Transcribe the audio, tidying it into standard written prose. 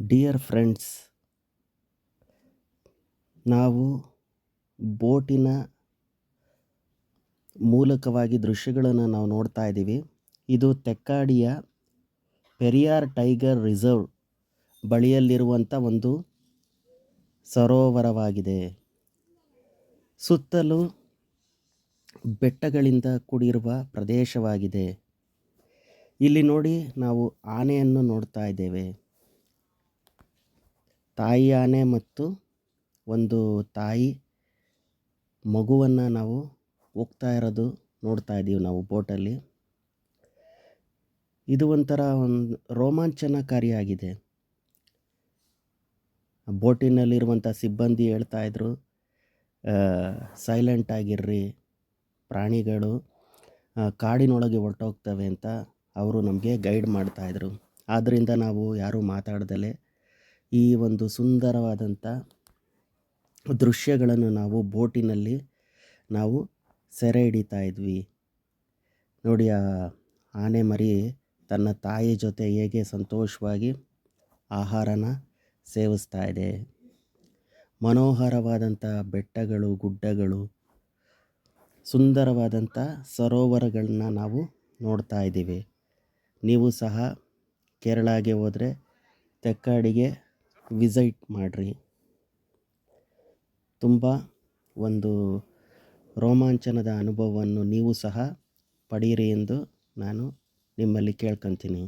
Dear friends, ನಾವು ಬೋಟಿನ ಮೂಲಕವಾಗಿ ದೃಶ್ಯಗಳನ್ನು ನಾವು ನೋಡ್ತಾ ಇದ್ದೀವಿ. ಇದು ತೆಕ್ಕಾಡಿಯ ಪೆರಿಯಾರ್ ಟೈಗರ್ ರಿಸರ್ವ್ ಬಳಿಯಲ್ಲಿರುವಂಥ ಒಂದು ಸರೋವರವಾಗಿದೆ. ಸುತ್ತಲೂ ಬೆಟ್ಟಗಳಿಂದ ಕೂಡಿರುವ ಪ್ರದೇಶವಾಗಿದೆ. ಇಲ್ಲಿ ನೋಡಿ, ನಾವು ಆನೆಯನ್ನು ನೋಡ್ತಾ ಇದ್ದೇವೆ. ತಾಯಿ ಆನೆ ಮತ್ತು ಒಂದು ತಾಯಿ ಮಗುವನ್ನು ನಾವು ಹೋಗ್ತಾ ಇರೋದು ನೋಡ್ತಾ ಇದ್ದೀವಿ ನಾವು ಬೋಟಲ್ಲಿ. ಇದು ಒಂಥರ ಒಂದು ರೋಮಾಂಚನಕಾರಿಯಾಗಿದೆ. ಬೋಟಿನಲ್ಲಿರುವಂಥ ಸಿಬ್ಬಂದಿ ಹೇಳ್ತಾ ಇದ್ರು, ಸೈಲೆಂಟ್ ಆಗಿರ್ರಿ, ಪ್ರಾಣಿಗಳು ಕಾಡಿನೊಳಗೆ ಹೊರಟೋಗ್ತವೆ ಅಂತ ಅವರು ನಮಗೆ ಗೈಡ್ ಮಾಡ್ತಾಯಿದ್ರು. ಆದ್ದರಿಂದ ನಾವು ಯಾರೂ ಮಾತಾಡ್ದಲೇ ಈ ಒಂದು ಸುಂದರವಾದಂಥ ದೃಶ್ಯಗಳನ್ನು ನಾವು ಬೋಟಿನಲ್ಲಿ ನಾವು ಸೆರೆ ಹಿಡಿತಾ ಇದ್ವಿ. ನೋಡಿ, ಆ ಆನೆ ಮರಿ ತನ್ನ ತಾಯಿ ಜೊತೆ ಹೇಗೆ ಸಂತೋಷವಾಗಿ ಆಹಾರನ ಸೇವಿಸ್ತಾ ಇದೆ. ಮನೋಹರವಾದಂಥ ಬೆಟ್ಟಗಳು, ಗುಡ್ಡಗಳು, ಸುಂದರವಾದಂಥ ಸರೋವರಗಳನ್ನ ನಾವು ನೋಡ್ತಾ ಇದ್ದೀವಿ. ನೀವು ಸಹ ಕೇರಳಗೆ ಹೋದರೆ ತೆಕ್ಕಾಡಿಗೆ ವಿಸಿಟ್ ಮಾಡಿರಿ. ತುಂಬ ಒಂದು ರೋಮಾಂಚನದ ಅನುಭವವನ್ನು ನೀವು ಸಹ ಪಡೀರಿ ಎಂದು ನಾನು ನಿಮ್ಮಲ್ಲಿ ಕೇಳ್ಕೊತೀನಿ.